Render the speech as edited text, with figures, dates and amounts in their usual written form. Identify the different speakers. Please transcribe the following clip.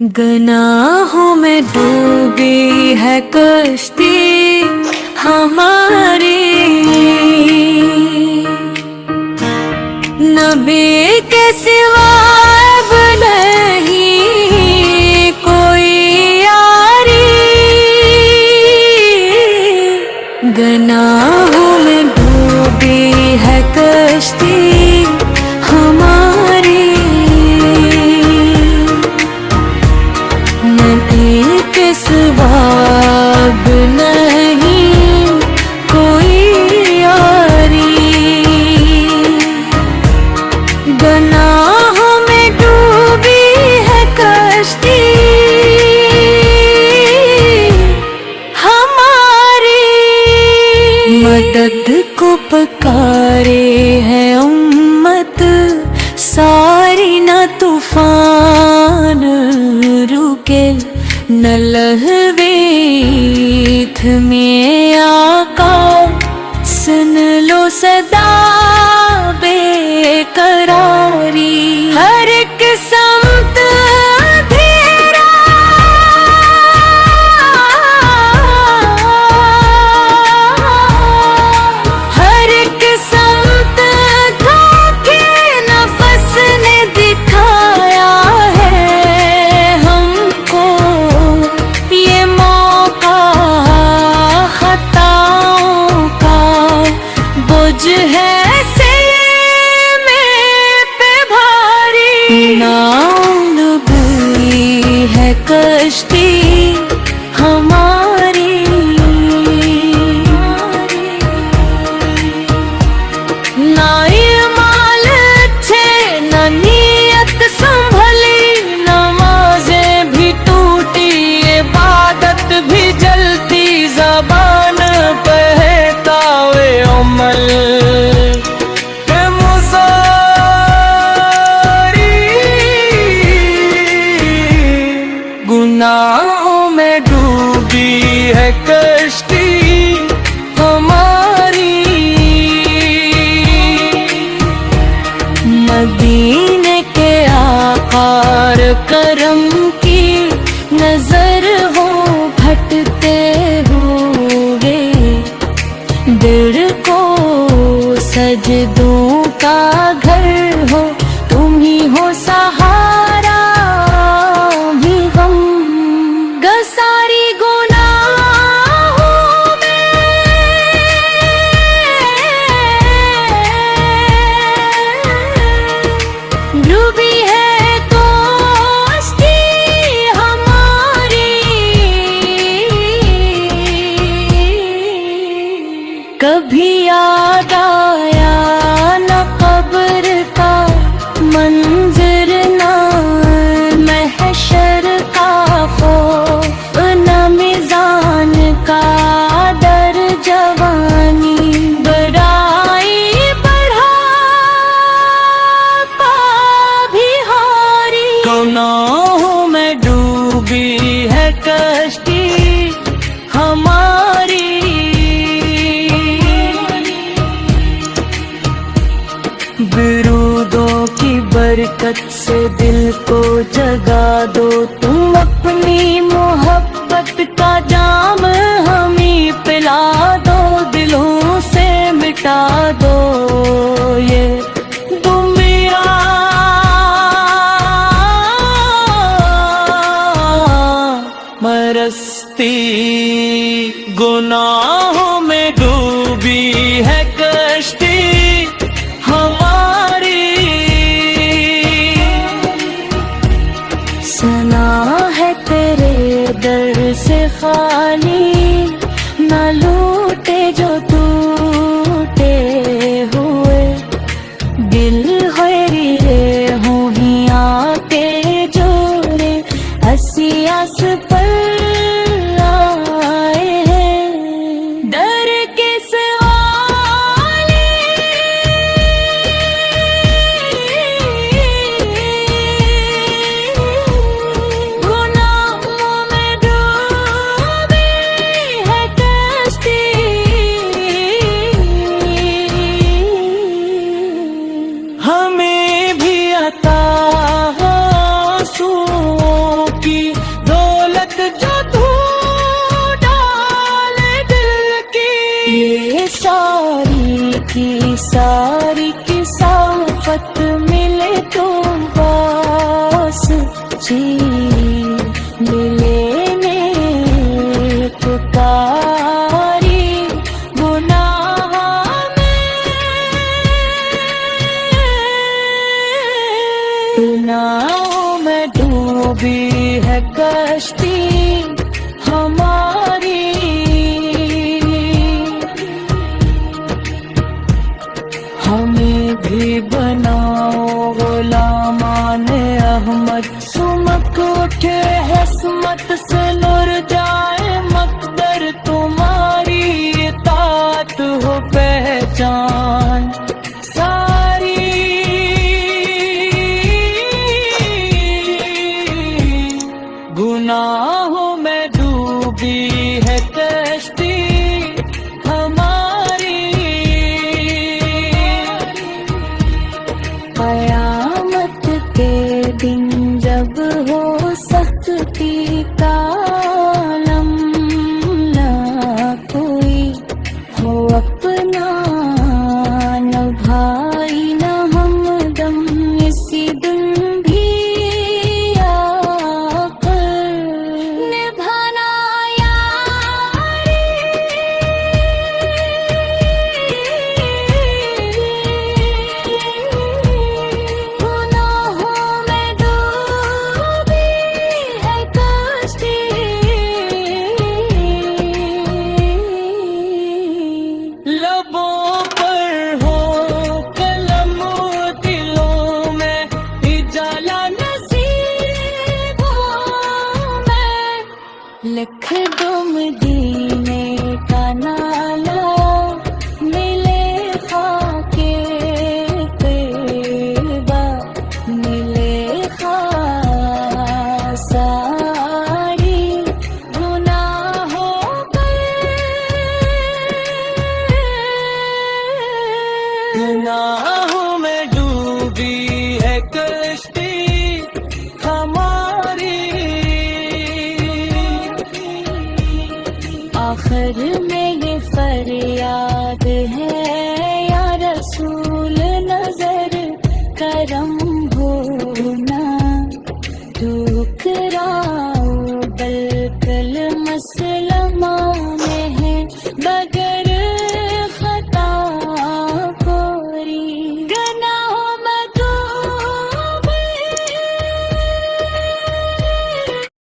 Speaker 1: गुनाहों में डूबी है कश्ती हमारी, नबी के सिवा अब नहीं कोई यारी। गुनाहों में डूबी है कश्ती हमारी, के सिवा अब नहीं कोई यारी। गुनाहों में डूबी है कश्ती हमारी, मदद को पुकारे है उम्मत सारी, न तूफान रुके न लहवे में आका, सुन लो सदा बेकरारी। हर एक समत अंधेरा, हर एक समत धोखे नफस ने दिखाया है हमको, ये मौका खताओं का बोझ है है कश्ती हमारी। ना माल अच्छे न नियत संभली, नमाजें भी टूटी इबादत भी जलती, ज़बान पे है तावे अमल गुनाहों में डूबी है कश्ती हमारी, मदीने के आकार करम की नजर हो भटते हुए, दिल को सजदों का घर हो, तुम ही हो सहारा भी गम। सारी गुनाहों में डूबी है कश्ती हमारी, कभी याद आया न कब्र का मंजर, ना महशर का खौफ, मिजान का दर, जवानी बड़ाई बढ़ा पा भी हारी। गुनाहों में डूबी है कश्ती हमारी, बिरूदों की बरकत से दिल को जगा दो, तुम अपनी मोहब्बत का जाम हमें पिला दो, दिलों से मिटा दो ये दुनिया मरस्ती। गुनाहों में डूबी है कश्ती हमारी, सना है तेरे दर से खाली, न लूटे जो टूटे हुए दिल, रे हो ही आके जोड़े हंसी आस पर आए हैं, डर के सवाले गुनाहों में डूबी है कश्ती। हमें भी अता आंसुओं की मिले नेककारी गुनाह में, गुनाहों में डूबी है कश्ती हमारी। हमें भी बनाओ गुलामाने अहमद, सुमक उठे हस्मत से नुर जाए मकदर तुम्हारी, इताअत हो पहचान सारी। गुनाहों में डूबी है कश्ती हमारी। कयामत के दिन जब हो सख्ती का आलम, ना कोई हो अपना न भाई न हमदम, इसी दिन भी आकर निभाना यारी। गुनाहों में डूबी है कश्ती, लबों पर हो कलम, दिलों में उजाला नसीबों में, लिख दो मदीने का नाला, मिले खाके तैयबा, मिले खासारी। गुनाहों गुनाहों में डूबी है कश्ती हमारी। आखिर में ये फरियाद है